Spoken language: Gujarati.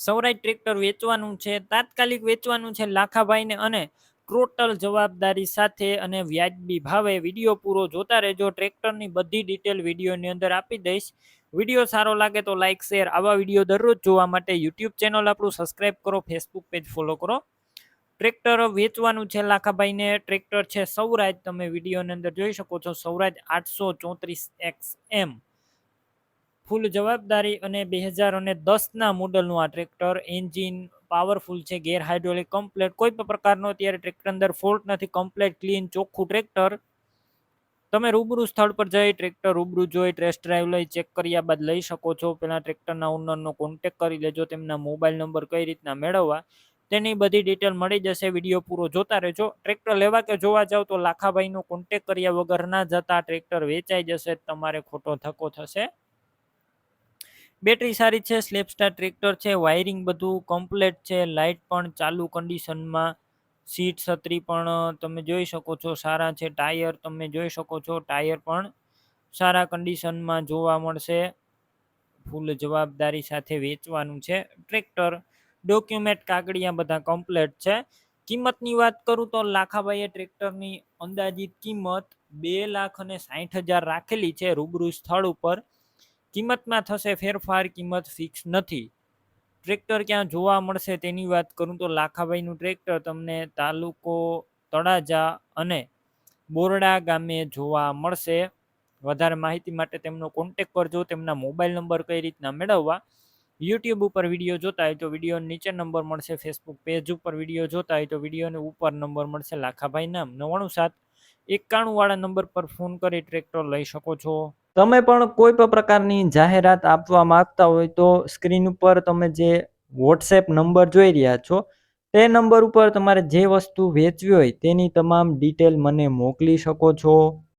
સૌરાજ ટ્રેક્ટર વેચવાનું છે, તાત્કાલિક વેચવાનું છે લાખાભાઈને, અને ટોટલ જવાબદારી સાથે અને વ્યાજબી ભાવે. વિડીયો પૂરો જોતા રહેજો. ટ્રેક્ટરની બધી ડિટેલ વિડીયોની અંદર આપી દઈશ. વિડીયો સારો લાગે તો લાઇક શેર. આવા વિડીયો દરરોજ જોવા માટે યુટ્યુબ ચેનલ આપણું સબસ્ક્રાઇબ કરો, ફેસબુક પેજ ફોલો કરો. ટ્રેક્ટર વેચવાનું છે લાખાભાઈને. ટ્રેક્ટર છે સૌરાજ, તમે વિડીયોની અંદર જોઈ શકો છો. સૌરાજ 834XM, ફૂલ જવાબદારી અને 2010ના મોડલનું આ ટ્રેક્ટર. એન્જિન પાવરફુલ છે, ગેર હાઇડ્રોલિક કમ્પ્લેટ, કોઈ પણ પ્રકારનો અત્યારે ટ્રેક્ટર અંદર ફોલ્ટ નથી. કમ્પ્લેટ ક્લીન ચોખ્ખું ટ્રેક્ટર. તમે રૂબરૂ સ્થળ પર જઈ ટ્રેક્ટર રૂબરૂ જોઈ ટેસ્ટ ડ્રાઈવ લઈ ચેક કર્યા બાદ લઈ શકો છો. પહેલા ટ્રેક્ટરના ઓનરનો કોન્ટેક કરી લેજો. તેમના મોબાઈલ નંબર કઈ રીતના મેળવવા તેની બધી ડિટેલ મળી જશે. વિડીયો પૂરો જોતા રહેજો. ટ્રેક્ટર લેવા કે જોવા જાવ તો લાખાભાઈનો કોન્ટેક કર્યા વગર ના જતા. ટ્રેક્ટર વેચાઈ જશે, તમારે ખોટો ધક્કો થશે. બેટરી સારી છે, સ્લેપ સ્ટાર ટ્રેક્ટર છે, વાયરિંગ બધું કમ્પ્લેટ છે, લાઇટ પણ ચાલુ કન્ડિશનમાં, સીટ છત્રી પણ તમે જોઈ શકો છો સારા છે, ટાયર તમે જોઈ શકો છો, ટાયર પણ સારા કન્ડિશનમાં જોવા મળશે. ફૂલ જવાબદારી સાથે વેચવાનું છે ટ્રેક્ટર. ડોક્યુમેન્ટ કાગળિયા બધા કમ્પ્લેટ છે. કિંમતની વાત કરું તો લાખાભાઈએ ટ્રેક્ટરની અંદાજિત કિંમત 2,60,000 રાખેલી છે રૂબરૂ સ્થળ ઉપર. કિંમતમાં થશે ફેરફાર, કિંમત ફિક્સ નથી. ટ્રેક્ટર ક્યાં જોવા મળશે તેની વાત કરું તો લાખાભાઈનું ટ્રેક્ટર તમને તાલુકો તળાજા અને બોરડા ગામે જોવા મળશે. વધારે માહિતી માટે તેમનો કોન્ટેક કરજો. તેમના મોબાઈલ નંબર કઈ રીતના મેળવવા, યુટ્યુબ ઉપર વિડીયો જોતા હોય તો વિડીયો નીચે નંબર મળશે, ફેસબુક પેજ ઉપર વિડીયો જોતા હોય તો વિડીયોની ઉપર નંબર મળશે. લાખાભાઈ નામ 9791 વાળા નંબર પર ફોન કરી ટ્રેક્ટર લઈ શકો છો. તમે પણ કોઈ પણ પ્રકારની જાહેરાત આપવા માંગતા હોય તો સ્ક્રીન ઉપર તમે જે વોટ્સએપ નંબર જોઈ રહ્યા છો તે નંબર ઉપર તમારે જે વસ્તુ વેચવી હોય તેની તમામ ડિટેલ મને મોકલી શકો છો.